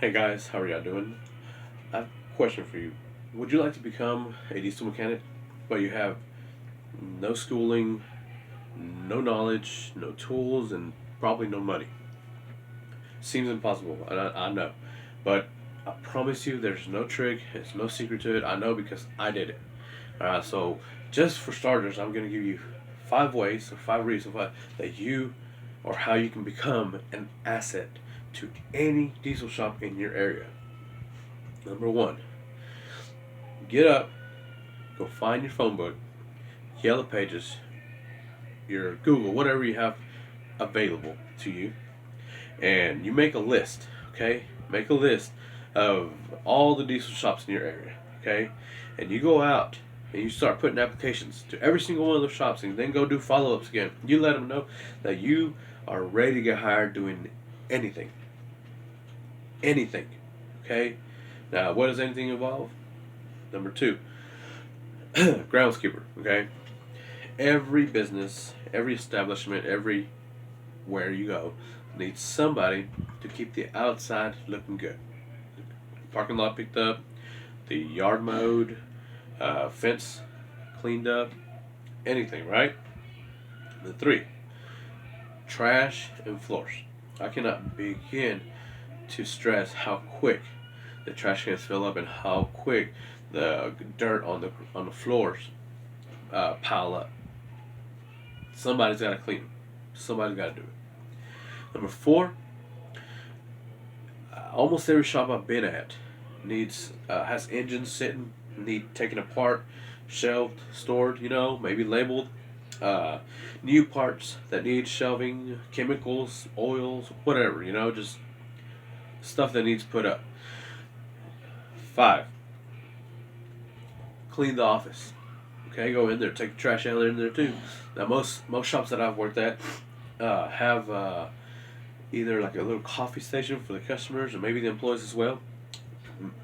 Hey guys, how are y'all doing? I have a question for you. Would you like to become a diesel mechanic, but you have no schooling, no knowledge, no tools, and probably no money? Seems impossible, I know. But I promise you there's no trick, there's no secret to it. I know because I did it. So just for starters, I'm going to give you 5 ways or 5 reasons why that you or how you can become an asset to any diesel shop in your area. Number one, get up, go find your phone book, Yellow Pages, your Google, whatever you have available to you, and you make a list, okay? Make a list of all the diesel shops in your area, okay? And you go out and you start putting applications to every single one of those shops and then go do follow ups again. You let them know that you are ready to get hired doing anything. Anything, okay? Now, what does anything involve? Number two, groundskeeper, okay? Every business, every establishment, everywhere you go needs somebody to keep the outside looking good. Parking lot picked up, the yard mowed, fence cleaned up, anything, right? The three, trash and floors. I cannot begin to stress how quick the trash cans fill up and how quick the dirt on the floors pile up. Somebody's got to clean them. Somebody's got to do it. Number four, almost every shop I've been at needs has engines sitting, need taken apart, shelved, stored. Maybe labeled. Uh, New parts that need shelving, chemicals, oils, whatever. Just stuff that needs put up. Five, clean the office. Okay, go in there, take the trash out in there too. Now most shops that I've worked at have either like a little coffee station for the customers or maybe the employees as well.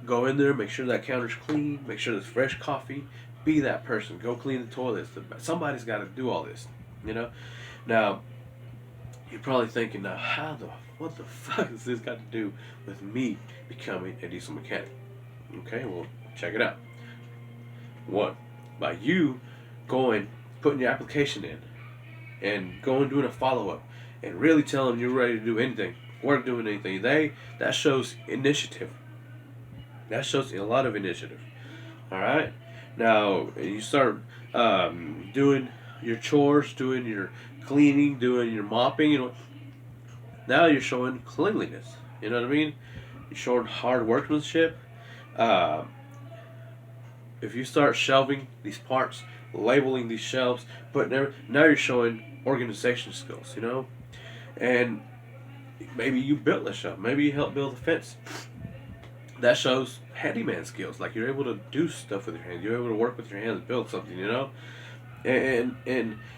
Go in there, make sure that counter's clean, make sure there's fresh coffee. Be that person. Go clean the toilets. Somebody's got to do all this. You know. Now you're probably thinking, now what the fuck has this got to do with me becoming a diesel mechanic? Okay, well check it out. One, by you going putting your application in and going doing a follow up and really telling them you're ready to do anything, work doing anything. That shows initiative. That shows a lot of initiative. All right. Now you start doing your chores, doing your cleaning, doing your mopping. Now you're showing cleanliness. You know what I mean? You're showing hard workmanship. Uh, if you start shelving these parts, labeling these shelves, now you're showing organization skills. And maybe you built a shelf. Maybe you helped build a fence. That shows handyman skills. Like you're able to do stuff with your hands. You're able to work with your hands and build something. And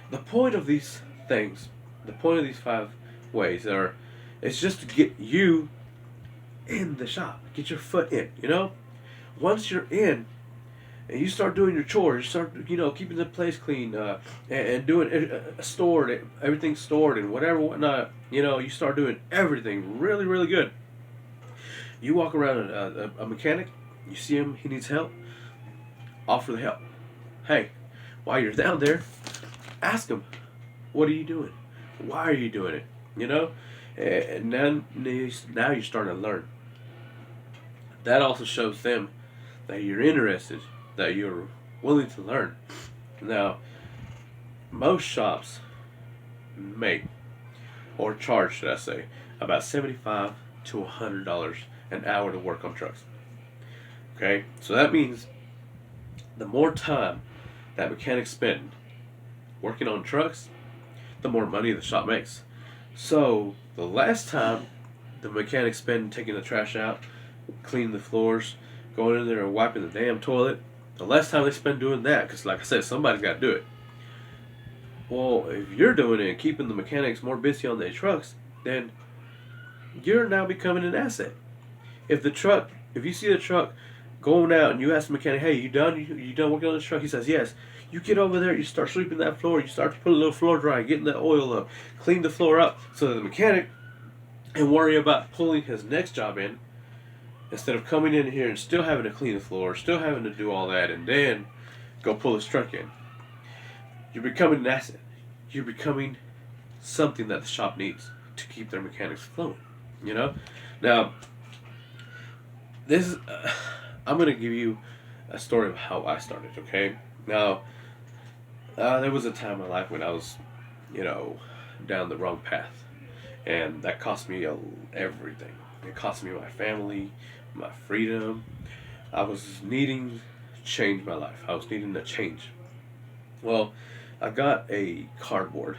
the point of these things, the point of these 5 ways it's just to get you in the shop, get your foot in. Once you're in, and you start doing your chores, you start keeping the place clean, and doing stored, everything stored and whatever whatnot. You start doing everything really really good. You walk around a mechanic, you see him, he needs help, offer the help. Hey, while you're down there, ask him, what are you doing? Why are you doing it? And then now you're starting to learn. That also shows them that you're interested, that you're willing to learn. Now, most shops make, or charge, should I say, about $75 to $100 an hour to work on trucks. Okay, so that means the more time that mechanics spend working on trucks, the more money the shop makes. So the less time the mechanics spend taking the trash out, cleaning the floors, going in there and wiping the damn toilet, the less time they spend doing that, because like I said, somebody's got to do it. Well, if you're doing it and keeping the mechanics more busy on their trucks, then you're now becoming an asset. If you see the truck going out and you ask the mechanic, hey, you done? You done working on this truck? He says, yes. You get over there, you start sweeping that floor, you start to put a little floor dry, getting that oil up, clean the floor up so that the mechanic can worry about pulling his next job in. Instead of coming in here and still having to clean the floor, still having to do all that, and then go pull his truck in, you're becoming an asset. You're becoming something that the shop needs to keep their mechanics flowing. You know. Now, this is. I'm gonna give you a story of how I started. Okay. Now, there was a time in my life when I was, you know, down the wrong path, and that cost me everything. It cost me my family, my freedom. I was needing to change my life. I was needing to change. Well, I got a cardboard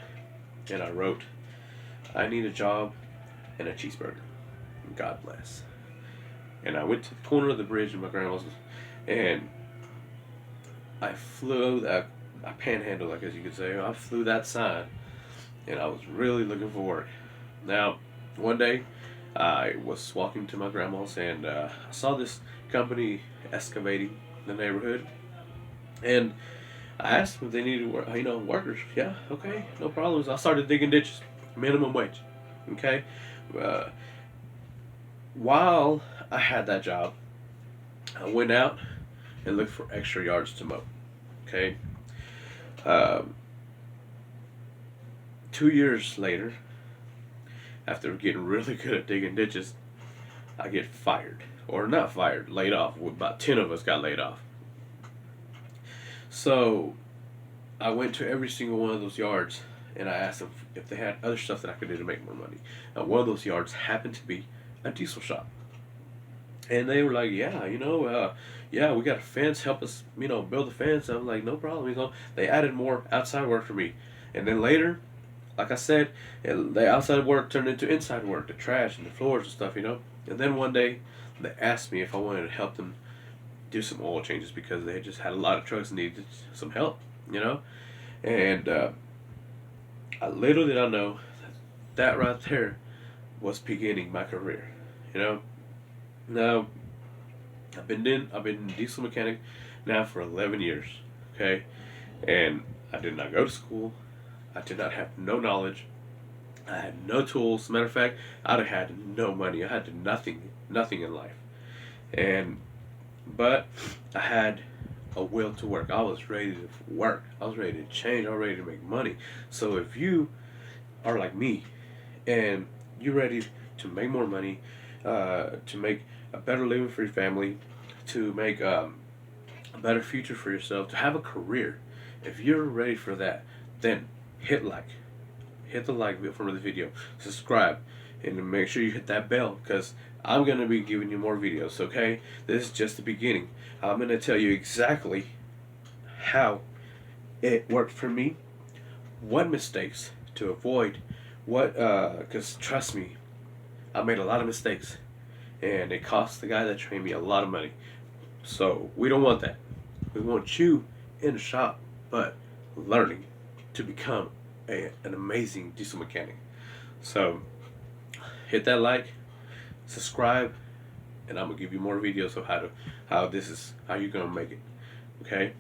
and I wrote, I need a job and a cheeseburger. God bless. And I went to the corner of the bridge in my grandma's and I flew that, I panhandled, I guess you could say. I flew that sign and I was really looking for work. Now, one day I was walking to my grandma's and I saw this company excavating the neighborhood, and I asked them if they needed workers. Yeah, okay, no problems. I started digging ditches, minimum wage. Okay, uh, while I had that job, I went out and looked for extra yards to mow. Okay, um, 2 years later, after getting really good at digging ditches, I get fired. Or not fired, laid off. About 10 of us got laid off. So I went to every single one of those yards and I asked them if they had other stuff that I could do to make more money. Now, one of those yards happened to be a diesel shop. And they were like, yeah, yeah, we got a fence, help us, build the fence. And I'm like, no problem. They added more outside work for me. And then later, like I said, the outside work turned into inside work, the trash and the floors and stuff. And then one day, they asked me if I wanted to help them do some oil changes because they just had a lot of trucks and needed some help. And little did I know that right there was beginning my career. Now, I've been a diesel mechanic now for 11 years, okay? And I did not go to school. I did not have no knowledge. I had no tools. Matter of fact, I'd have had no money. I had nothing in life. But I had a will to work. I was ready to work. I was ready to change. I was ready to make money. So if you are like me and you're ready to make more money, to make a better living for your family, to make a better future for yourself, to have a career, if you're ready for that, then hit the like button for the video, subscribe, and make sure you hit that bell because I'm going to be giving you more videos, okay? This is just the beginning. I'm going to tell you exactly how it worked for me, what mistakes to avoid, because trust me, I made a lot of mistakes, and it cost the guy that trained me a lot of money. So we don't want that. We want you in the shop, but learning to become an amazing diesel mechanic. So hit that like, subscribe, and I'm gonna give you more videos of how you're gonna make it. Okay.